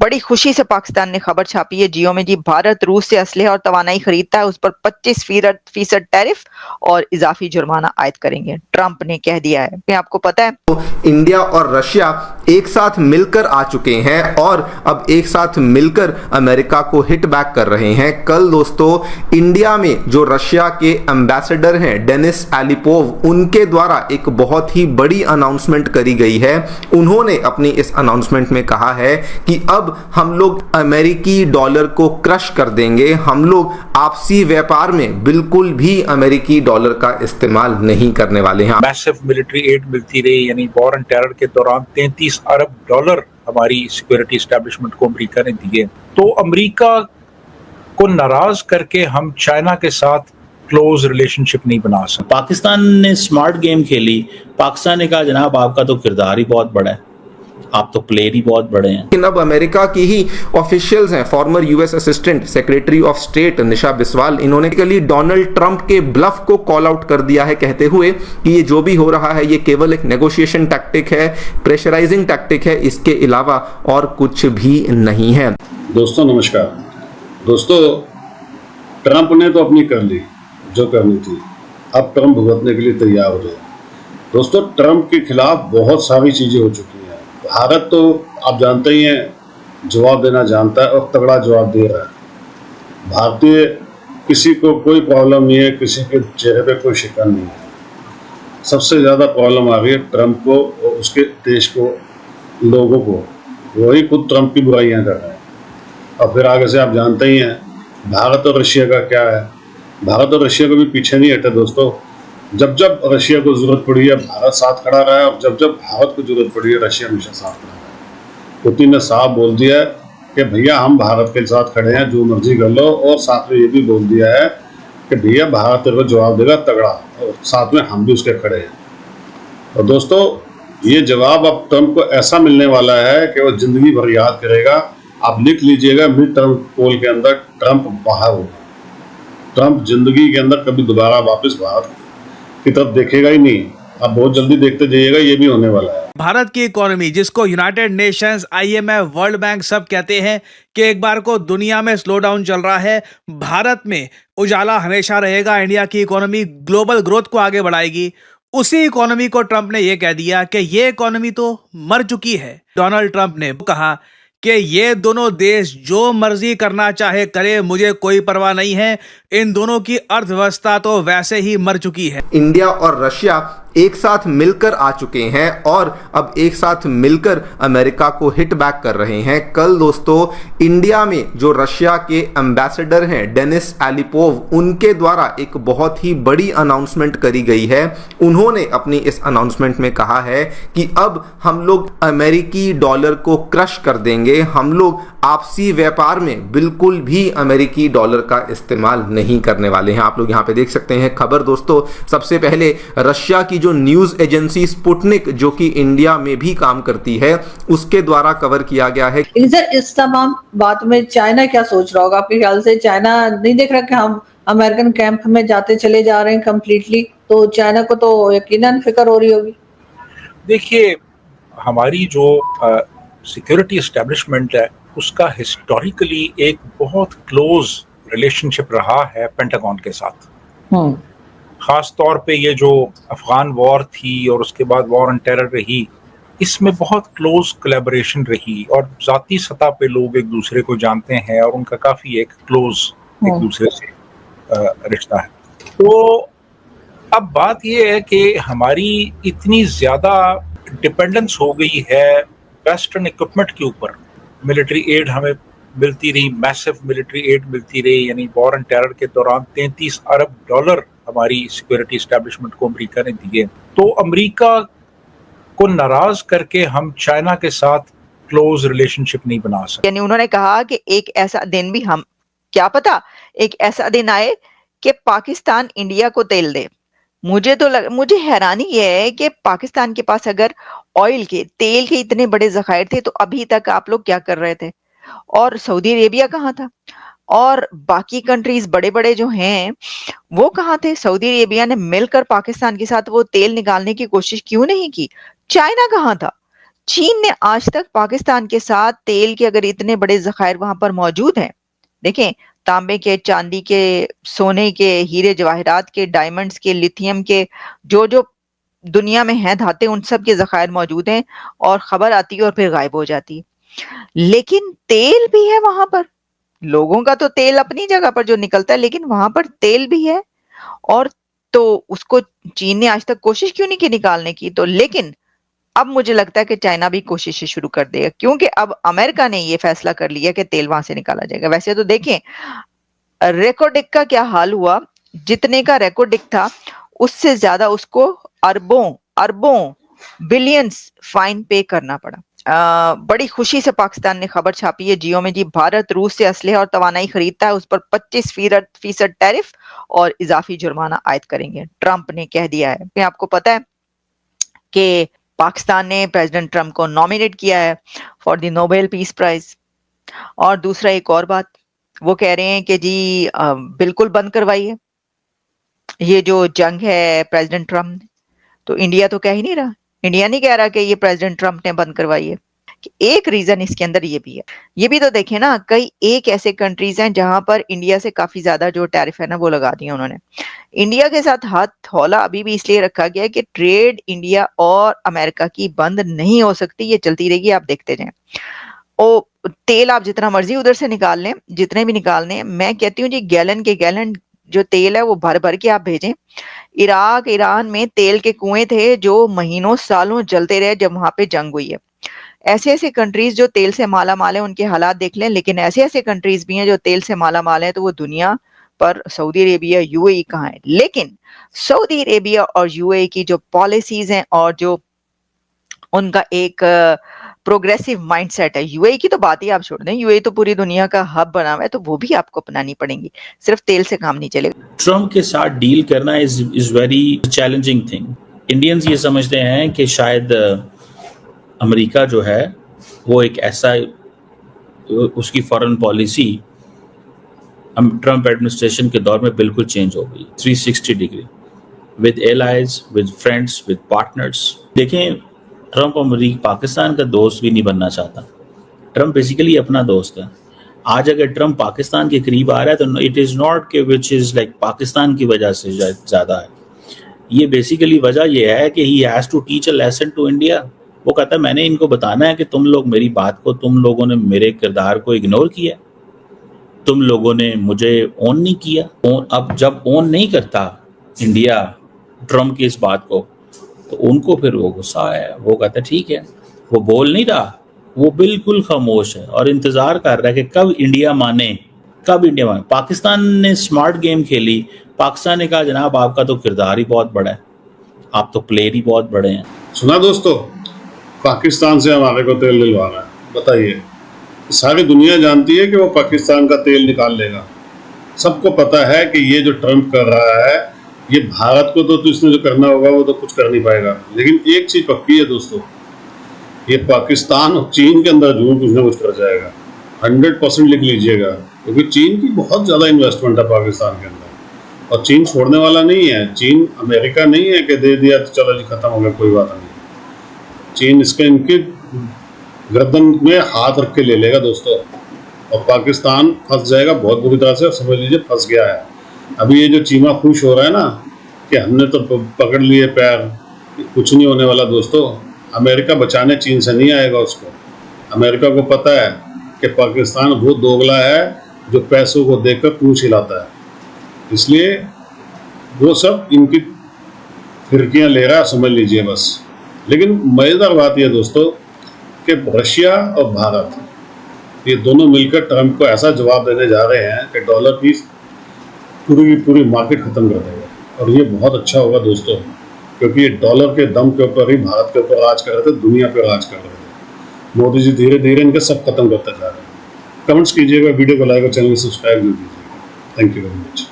बड़ी खुशी से पाकिस्तान ने खबर छापी है जियो में जी, भारत रूस से असलहे और तवानाई खरीदता है, उस पर 25% टैरिफ और इजाफी जुर्माना आयद करेंगे। ट्रंप ने कह दिया है। क्या आपको पता है इंडिया और रशिया एक साथ मिलकर आ चुके हैं और अब एक साथ मिलकर अमेरिका को हिट बैक कर रहे हैं। कल दोस्तों इंडिया में जो रशिया के एम्बेसडर हैं डेनिस एलिपोव, उनके द्वारा एक बहुत ही बड़ी अनाउंसमेंट करी गई है। उन्होंने अपनी इस अनाउंसमेंट में कहा है कि अब हम लोग अमेरिकी डॉलर को क्रश कर देंगे, हम लोग आपसी व्यापार में बिल्कुल भी अमेरिकी डॉलर का इस्तेमाल नहीं करने वाले हैं। मैसिव मिलिट्री एड मिलती रही, यानी वॉर एंड टेरर के दौरान 33 अरब डॉलर हमारी सिक्योरिटी एस्टेब्लिशमेंट को अमेरिका ने दिए। तो अमेरिका को नाराज करके हम चाइना के साथ क्लोज रिलेशनशिप नहीं बना सकते। पाकिस्तान ने स्मार्ट गेम खेली। पाकिस्तान ने कहा जनाब आपका तो किरदार ही बहुत बड़ा है, आप तो प्लेयर ही बहुत बड़े हैं। लेकिन अब अमेरिका की ही ऑफिशियल्स हैं, former US assistant secretary of state Nisha Biswal, इन्होंने डोनाल्ड ट्रंप के ब्लफ को कॉल आउट कर दिया है, कहते हुए कि ये जो भी हो रहा है ये केवल एक नेगोशिएशन टैक्टिक है, प्रेशराइजिंग टैक्टिक है, इसके अलावा और कुछ भी नहीं है। दोस्तों नमस्कार। दोस्तों ट्रंप ने तो अपनी कर ली जो करनी थी, अब ट्रंप भुगतने के लिए तैयार हो जाए। दोस्तों ट्रंप के खिलाफ बहुत सारी चीज़ें हो चुकी हैं। भारत तो आप जानते ही हैं जवाब देना जानता है और तगड़ा जवाब दे रहा है। भारतीय किसी को कोई प्रॉब्लम नहीं है, किसी के चेहरे पे कोई शिकन नहीं है। सबसे ज़्यादा प्रॉब्लम आ रही है ट्रंप को और उसके देश को, लोगों को। वही खुद ट्रंप की बुराइयां कर रहे हैं। और फिर आगे से आप जानते ही हैं भारत और रशिया का क्या है। भारत और रशिया को भी पीछे नहीं हटे दोस्तों। जब जब रशिया को जरूरत पड़ी है भारत साथ खड़ा रहा है और जब जब भारत को जरूरत पड़ी है रशिया हमेशा साथ खड़ा रहा है। पुतिन ने साफ बोल दिया है कि भैया हम भारत के साथ खड़े हैं, जो मर्जी कर लो, और साथ में ये भी बोल दिया है कि भैया भारत तेरे को जवाब देगा तगड़ा, और साथ में हम भी उसके खड़े हैं। और दोस्तों ये जवाब अब ट्रंप को ऐसा मिलने वाला है कि वो जिंदगी भर याद करेगा। आप लिख लीजिएगा, मिड टर्म पोल के अंदर ट्रंप बाहर होगा। ट्रंप जिंदगी के अंदर कभी दोबारा वापस भारत की तरफ देखेगा ही नहीं। आप बहुत जल्दी देखते जाइएगा, ये भी होने वाला है। भारत की इकोनॉमी, जिसको United Nations, IMF, world bank सब कहते हैं कि एक बार को दुनिया में स्लो डाउन चल रहा है, भारत में उजाला हमेशा रहेगा। इंडिया की इकोनॉमी ग्लोबल ग्रोथ को आगे बढ़ाएगी। उसी इकोनॉमी को ट्रंप ने यह कह दिया कि ये इकोनॉमी तो मर चुकी है। डोनाल्ड ट्रंप ने कहा कि ये दोनों देश जो मर्जी करना चाहे करे, मुझे कोई परवाह नहीं है, इन दोनों की अर्थव्यवस्था तो वैसे ही मर चुकी है। इंडिया और रशिया एक साथ मिलकर आ चुके हैं और अब एक साथ मिलकर अमेरिका को हिट बैक कर रहे हैं। कल दोस्तों इंडिया में जो रशिया के एम्बेसडर हैं डेनिस एलिपोव, उनके द्वारा एक बहुत ही बड़ी अनाउंसमेंट करी गई है। उन्होंने अपनी इस अनाउंसमेंट में कहा है कि अब हम लोग अमेरिकी डॉलर को क्रश कर देंगे, हम लोग आपसी व्यापार में बिल्कुल भी अमेरिकी डॉलर का इस्तेमाल नहीं करने वाले हैं। आप लोग यहाँ पे देख सकते हैं खबर दोस्तों। सबसे पहले रशिया की जो न्यूज एजेंसी स्पुतनिक, जो कि इंडिया में भी काम करती है, उसके द्वारा कवर किया गया है। सर इस तमाम बात में चाइना क्या सोच रहा होगा आपके ख्याल से? चाइना नहीं देख रहा कि हम अमेरिकन कैंप में जाते चले जा रहे हैं कंप्लीटली, तो चाइना को तो यकीनन फिक्र हो रही होगी। देखिए हमारी जो सिक्योरिटी एस्टेब्लिशमेंट है उसका हिस्टोरिकली एक बहुत क्लोज रिलेशनशिप रहा है पेंटागन के साथ। खास तौर पे ये जो अफगान वॉर थी और उसके बाद वॉर एंड टेरर रही, इसमें बहुत क्लोज कोलैबोरेशन रही और ज़ाती सतह पे लोग एक दूसरे को जानते हैं और उनका काफ़ी एक क्लोज एक दूसरे से रिश्ता है। तो अब बात ये है कि हमारी इतनी ज़्यादा डिपेंडेंस हो गई है वेस्टर्न इक्विपमेंट के ऊपर। मिलिट्री एड हमें मिलती रही, मैसिव मिलिट्री एड मिलती रही, यानी वॉर एंड टेरर के दौरान 33 अरब डॉलर हमारी सिक्योरिटी एस्टेब्लिशमेंट को अमेरिका ने दिए। तो अमेरिका को नाराज करके हम चाइना के साथ क्लोज रिलेशनशिप नहीं बना सकते। यानी उन्होंने कहा कि एक ऐसा दिन भी, हम क्या पता एक ऐसा दिन आए कि पाकिस्तान इंडिया को तेल दे। मुझे हैरानी ये है कि पाकिस्तान के पास अगर तेल के इतने बड़े ज़खायर थे तो अभी तक आप लोग क्या कर रहे थे? और सऊदी अरेबिया कहाँ था? और बाकी कंट्रीज बड़े बड़े जो हैं वो कहाँ थे? सऊदी अरेबिया ने मिलकर पाकिस्तान के साथ वो तेल निकालने की कोशिश क्यों नहीं की? चाइना कहाँ था? चीन ने आज तक पाकिस्तान के साथ तेल के अगर इतने बड़े ज़खायर वहां पर मौजूद हैं, देखें तांबे के, चांदी के, सोने के, हीरे जवाहरात के, डायमंड्स के, लिथियम के, जो जो दुनिया में हैं धाते, उन सब के ज़खायर मौजूद हैं और खबर आती है और फिर गायब हो जाती है। लेकिन तेल भी है वहां पर। लोगों का तो तेल अपनी जगह पर जो निकलता है, लेकिन वहां पर तेल भी है। और तो उसको चीन ने आज तक कोशिश क्यों नहीं की निकालने की? तो लेकिन अब मुझे लगता है कि चाइना भी कोशिशें शुरू कर देगा, क्योंकि अब अमेरिका ने ये फैसला कर लिया कि तेल वहां से निकाला जाएगा। वैसे तो देखें रेकोडिक का क्या हाल हुआ, जितने का रेकोडिक था उससे ज्यादा उसको अरबों अरबों बिलियंस फाइन पे करना पड़ा। बड़ी खुशी से पाकिस्तान ने खबर छापी है जियो में जी, भारत रूस से असलहा और तवानाई खरीदता है, उस पर 25% टैरिफ और इजाफी जुर्माना आयद करेंगे, ट्रंप ने कह दिया है। आपको पता है कि पाकिस्तान ने प्रेसिडेंट ट्रंप को नॉमिनेट किया है for the Nobel peace prize. और दूसरा एक और बात, वो कह रहे हैं कि जी बिल्कुल बंद करवाइए ये जो जंग है प्रेसिडेंट ट्रंप ने। तो इंडिया तो कह ही नहीं रहा, इंडिया नहीं कह रहा कि ये प्रेसिडेंट ट्रंप ने बंद करवाई है। कि एक रीजन इसके अंदर ये भी है, ये भी तो देखें ना, कई एक ऐसे कंट्रीज हैं जहां पर इंडिया से काफी ज्यादा जो टैरिफ है ना वो लगा दिया उन्होंने। इंडिया के साथ हाथ हौला अभी भी इसलिए रखा गया है कि ट्रेड इंडिया और अमेरिका की बंद नहीं हो सकती, ये चलती रहेगी, आप देखते जाएं। ओ तेल आप जितना मर्जी उधर से निकाल लें, जितने भी निकालने हैं, मैं कहती हूँ जी गैलन के गैलन जो तेल है वो भर भर के आप भेजें। इराक ईरान में तेल के कुएं थे जो महीनों सालों जलते रहे जब वहां पे जंग हुई है। ऐसे ऐसे कंट्रीज जो तेल से माला माल है उनके हालात देख लें, लेकिन ऐसे ऐसे कंट्रीज भी हैं जो तेल से माला माल है, तो वो दुनिया पर सऊदी अरेबिया यूएई कहाँ है। लेकिन सऊदी अरेबिया और यूएई की जो पॉलिसीज हैं और जो उनका एक प्रोग्रेसिव माइंडसेट है, यूएई की तो बात ही आप छोड़ दें, यूएई तो पूरी दुनिया का हब बना हुआ है, तो वो भी आपको अपनानी पड़ेंगी, सिर्फ तेल से काम नहीं चलेगा। ट्रम्प के साथ डील करना is very challenging thing. Indians ये समझते हैं कि शायद अमेरिका जो है वो एक ऐसा, उसकी फॉरेन पॉलिसी ट्रम्प एडमिनिस्ट्रेशन के दौर में बिल्कुल चेंज हो गई 360 degree, with allies, with friends, with partners. देखें, ट्रम्प अमेरिका पाकिस्तान का दोस्त भी नहीं बनना चाहता। ट्रम्प बेसिकली अपना दोस्त है। आज अगर ट्रम्प पाकिस्तान के करीब आ रहा है तो इट इज़ नॉट के विच इज़ लाइक पाकिस्तान की वजह से ज़्यादा है। ये बेसिकली वजह ये है कि he has to teach a lesson to India. वो कहता है मैंने इनको बताना है कि तुम लोग मेरी बात को, तुम लोगों ने मेरे किरदार को इग्नोर किया, तुम लोगों ने मुझे ओन नहीं किया। अब जब ओन नहीं करता इंडिया ट्रम्प की इस बात को, तो उनको फिर वो गुस्सा है। वो कहता है ठीक है, वो बोल नहीं रहा, वो बिल्कुल खामोश है और इंतजार कर रहा है कि कब इंडिया माने, कब इंडिया माने। पाकिस्तान ने स्मार्ट गेम खेली। पाकिस्तान ने कहा जनाब आपका तो किरदार ही बहुत बड़ा है, आप तो प्लेयर ही बहुत बड़े हैं। सुना दोस्तों, पाकिस्तान से हमारे को तेल दिलवा रहा है। बताइए, सारी दुनिया जानती है कि वो पाकिस्तान का तेल निकाल लेगा। सबको पता है कि ये जो ट्रम्प कर रहा है, ये भारत को तो इसने जो करना होगा वो तो कुछ कर नहीं पाएगा। लेकिन एक चीज पक्की है दोस्तों, ये पाकिस्तान और चीन के अंदर जरूर कुछ ना कुछ कर जाएगा। 100% लिख लीजिएगा, क्योंकि चीन की बहुत ज़्यादा इन्वेस्टमेंट है पाकिस्तान के अंदर और चीन छोड़ने वाला नहीं है। चीन अमेरिका नहीं है कि दे दिया तो चलो जी खत्म हो गया, कोई बात नहीं। चीन इसके इनके गर्दन में हाथ रख के ले लेगा दोस्तों, और पाकिस्तान फंस जाएगा बहुत बुरी तरह से। और समझ लीजिए फंस गया है। अभी ये जो चीमा खुश हो रहा है ना कि हमने तो पकड़ लिए पैर, कुछ नहीं होने वाला दोस्तों। अमेरिका बचाने चीन से नहीं आएगा उसको। अमेरिका को पता है कि पाकिस्तान वो दोगला है जो पैसों को देकर पूंछ हिलाता है, इसलिए वो सब इनकी फिरकियाँ ले रहा है, समझ लीजिए बस। लेकिन मज़ेदार बात यह दोस्तों कि रशिया और भारत ये दोनों मिलकर ट्रंप को ऐसा जवाब देने जा रहे हैं कि डॉलर की पूरी मार्केट खत्म कर देगा। और ये बहुत अच्छा होगा दोस्तों, क्योंकि ये डॉलर के दम के ऊपर ही भारत के ऊपर राज कर रहे थे, दुनिया पे राज कर रहे थे। मोदी जी धीरे धीरे इनके सब खत्म करते जा रहे हैं। कमेंट्स कीजिएगा, वीडियो को लाइक और चैनल को सब्सक्राइब जरूर कीजिएगा। Thank you very much.